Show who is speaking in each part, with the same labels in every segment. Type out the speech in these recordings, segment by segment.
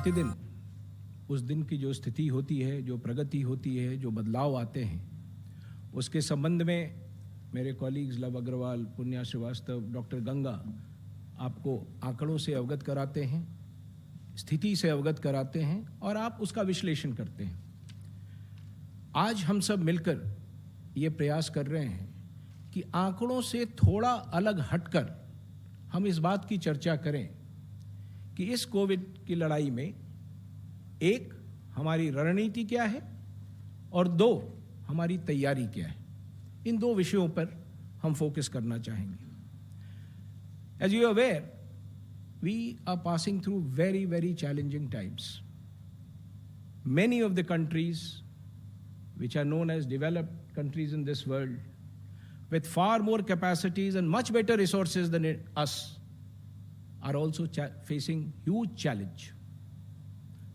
Speaker 1: प्रतिदिन उस दिन की जो स्थिति होती है, जो प्रगति होती है, जो बदलाव आते हैं, उसके संबंध में मेरे कॉलीग्स लव अग्रवाल, पुण्या श्रीवास्तव, डॉक्टर गंगा आपको आंकड़ों से अवगत कराते हैं, स्थिति से अवगत कराते हैं और आप उसका विश्लेषण करते हैं। आज हम सब मिलकर ये प्रयास कर रहे हैं कि आंकड़ों से थोड़ा अलग हटकर हम इस बात की चर्चा करें कि इस कोविड की लड़ाई में एक, हमारी रणनीति क्या है और दो, हमारी तैयारी क्या है। इन दो विषयों पर हम फोकस करना चाहेंगे। As you are aware, we are passing through very, very challenging times. Many of the countries which are known as developed countries in this world, with far more capacities and much better resources than us, are also facing huge challenge.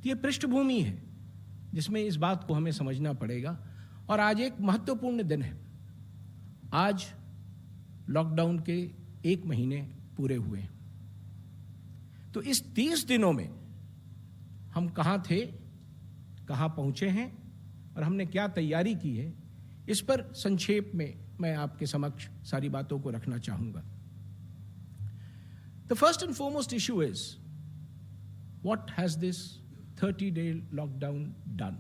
Speaker 1: ये पृष्ठभूमि है जिसमें इस बात को हमें समझना पड़ेगा। और आज एक महत्वपूर्ण दिन है। आज लॉकडाउन के 1 महीने पूरे हुए। तो इस 30 दिनों में हम कहाँ थे, कहाँ पहुंचे हैं और हमने क्या तैयारी की है, इस पर संक्षेप में मैं आपके समक्ष सारी बातों को रखना चाहूंगा। The first and foremost issue is, what has this 30-day lockdown done?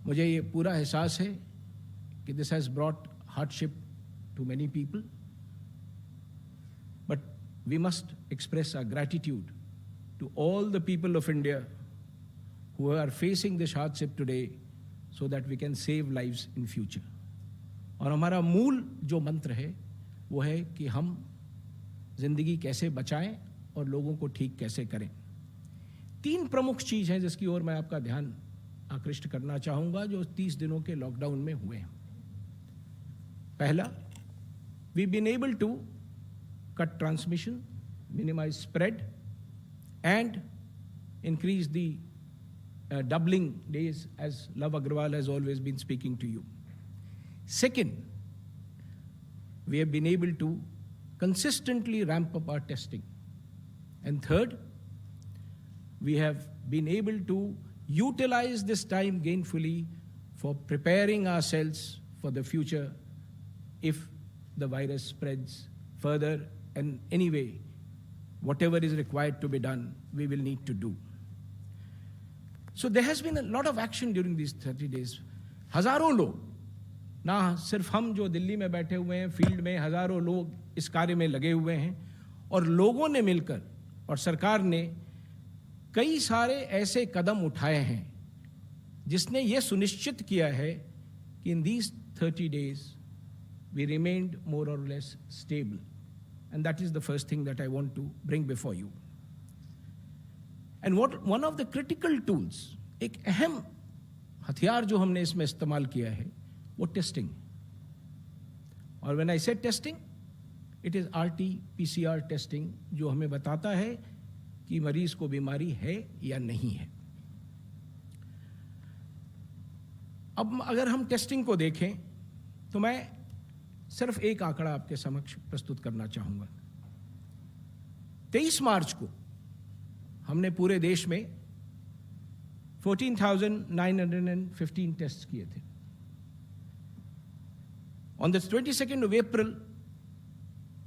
Speaker 1: मुझे ये पूरा एहसास है कि this has brought hardship to many people, but we must express our gratitude to all the people of India who are facing this hardship today so that we can save lives in future. और हमारा मूल जो मंत्र है वो है कि हम जिंदगी कैसे बचाएं और लोगों को ठीक कैसे करें। 3 प्रमुख चीज हैं जिसकी ओर मैं आपका ध्यान आकृष्ट करना चाहूंगा जो 30 दिनों के लॉकडाउन में हुए हैं। पहला, we've been able to cut transmission, minimize spread and increase the doubling days, as Love Agrawal has always been speaking to you. Second, we have been able to consistently ramp up our testing. And third, we have been able to utilize this time gainfully for preparing ourselves for the future if the virus spreads further, and anyway, whatever is required to be done, we will need to do. So there has been a lot of action during these 30 days. हजारों लोग, ना सिर्फ हम जो दिल्ली में बैठे हुए हैं, फील्ड में हजारों लोग इस कार्य में लगे हुए हैं और लोगों ने मिलकर और सरकार ने कई सारे ऐसे कदम उठाए हैं जिसने ये सुनिश्चित किया है कि in these 30 days we remained more or less stable, and that is the first thing that I want to bring before you. And one of the critical tools, एक अहम हथियार जो हमने इसमें इस्तेमाल किया है वो टेस्टिंग। और when I say testing, it is RT-PCR testing जो हमें बताता है कि मरीज को बीमारी है या नहीं है। अब अगर हम टेस्टिंग को देखें तो मैं सिर्फ एक आंकड़ा आपके समक्ष प्रस्तुत करना चाहूंगा। 23 मार्च को हमने पूरे देश में 14,915 टेस्ट किए थे। On the 22nd of April,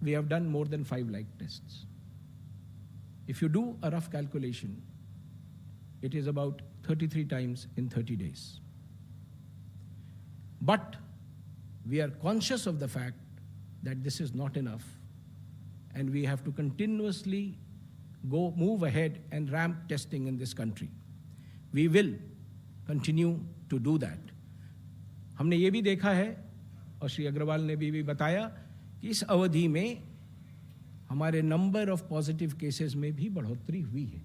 Speaker 1: we have done more than 5 lakh tests. If you do a rough calculation, it is about 33 times in 30 days. But we are conscious of the fact that this is not enough, and we have to continuously move ahead and ramp testing in this country. We will continue to do that. हमने ये भी देखा है और श्री अग्रवाल ने भी बताया कि इस अवधि में हमारे नंबर ऑफ पॉजिटिव केसेस में भी बढ़ोतरी हुई है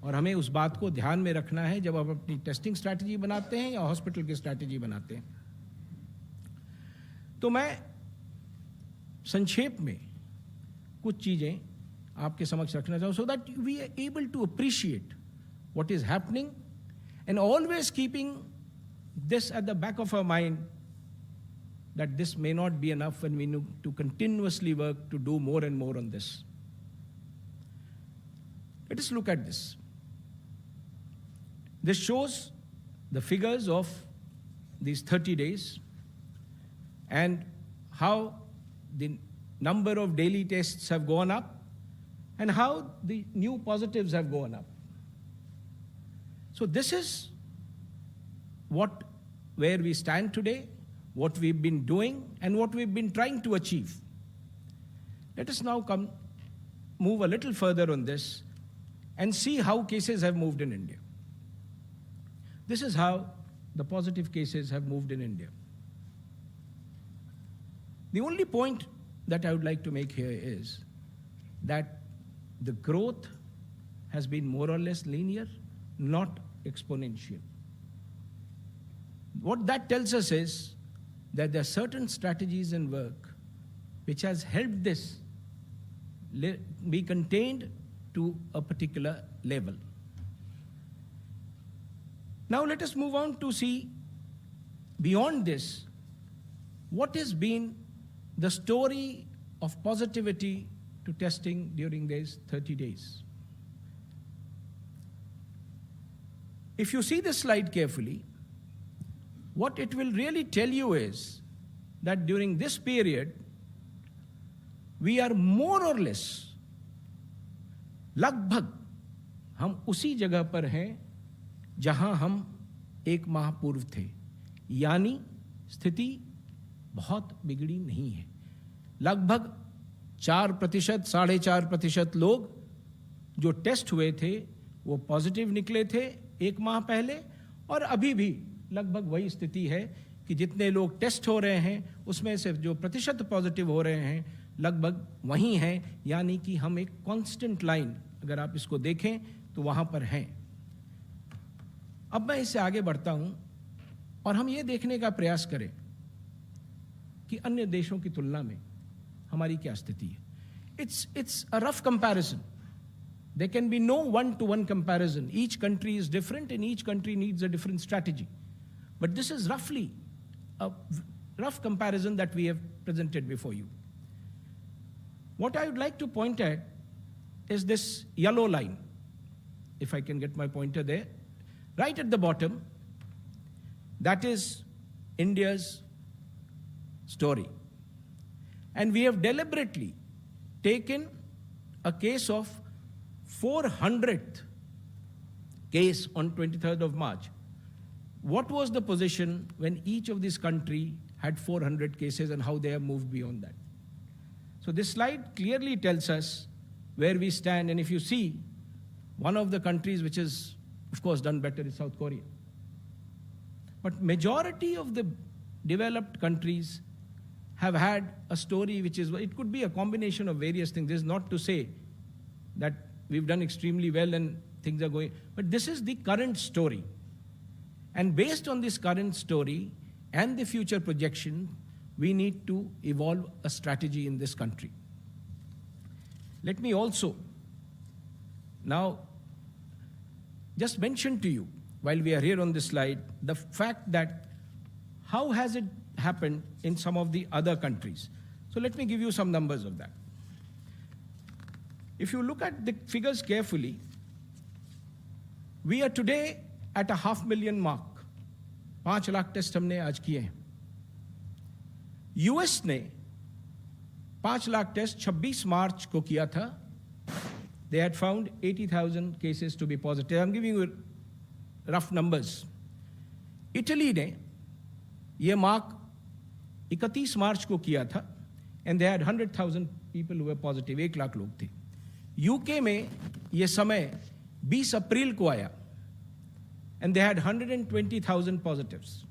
Speaker 1: और हमें उस बात को ध्यान में रखना है जब आप अपनी टेस्टिंग स्ट्रैटेजी बनाते हैं या हॉस्पिटल की स्ट्रैटेजी बनाते हैं। तो मैं संक्षेप में कुछ चीजें आपके समक्ष रखना चाहूँ, so that we are able to appreciate what is happening and always keeping this at the back of our mind that this may not be enough and we need to continuously work to do more and more on this. Let us look at this. This shows the figures of these 30 days and how the number of daily tests have gone up and how the new positives have gone up. So this is where we stand today, what we've been doing, and what we've been trying to achieve. Let us now move a little further on this and see how cases have moved in India. This is how the positive cases have moved in India. The only point that I would like to make here is that the growth has been more or less linear, not exponential. What that tells us is that there are certain strategies and work which has helped this be contained to a particular level. Now let us move on to see beyond this, what has been the story of positivity to testing during these 30 days. If you see this slide carefully, what it will really tell you is that during this period, we are more or less, लगभग हम उसी जगह पर हैं जहां हम एक माह पूर्व थे, यानी स्थिति बहुत बिगड़ी नहीं है। लगभग 4%, 4.5% लोग जो टेस्ट हुए थे वो पॉजिटिव निकले थे एक माह पहले, और अभी भी लगभग वही स्थिति है कि जितने लोग टेस्ट हो रहे हैं उसमें से जो प्रतिशत पॉजिटिव हो रहे हैं लगभग वही हैं, यानी कि हम एक कांस्टेंट लाइन अगर आप इसको देखें तो वहां पर हैं। अब मैं इससे आगे बढ़ता हूं और हम ये देखने का प्रयास करें कि अन्य देशों की तुलना में हमारी क्या स्थिति है। It's a rough comparison. There can be no one-to-one comparison. Each country is different and each country needs a different strategy. But this is roughly a rough comparison that we have presented before you. What I would like to point at is this yellow line, if I can get my pointer there. Right at the bottom, that is India's story. And we have deliberately taken a case of 400th case on 23rd of March. What was the position when each of these countries had 400 cases and how they have moved beyond that? So this slide clearly tells us where we stand, and if you see, one of the countries which is, of course, done better is South Korea. But majority of the developed countries have had a story which is, it could be a combination of various things. This is not to say that we've done extremely well and things are going, but this is the current story. And based on this current story and the future projection, we need to evolve a strategy in this country. Let me also now just mention to you, while we are here on this slide, the fact that how has it happened in some of the other countries. So let me give you some numbers of that. If you look at the figures carefully, we are today at a 500,000 mark. 5 lakh test हमने आज किए हैं। US ने 5 lakh test 26 मार्च को किया था। They had found 80,000 cases to be positive. I'm giving you rough numbers. Italy ने ये मार्क 31 मार्च को किया था, and they had 100,000 people who were positive. 1 lakh लोग थे। यूके में ये समय 20 अप्रैल को आया, and they had 120,000 positives.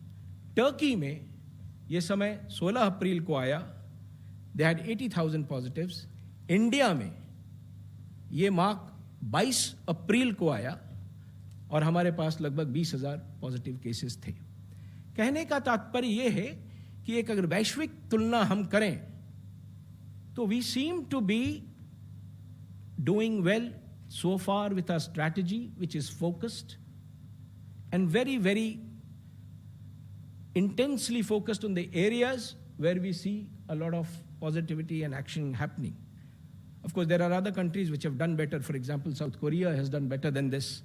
Speaker 1: Turkey में ये समय 16 अप्रैल को आया, they had 80,000 positives. इंडिया में ये मार्क 22 अप्रैल को आया और हमारे पास लगभग 20,000 पॉजिटिव केसेस थे। कहने का तात्पर्य ये है कि एक अगर वैश्विक तुलना हम करें तो we seem to be doing well so far with our strategy, which is focused and very, very intensely focused on the areas where we see a lot of positivity and action happening. Of course, there are other countries which have done better. For example, South Korea has done better than this.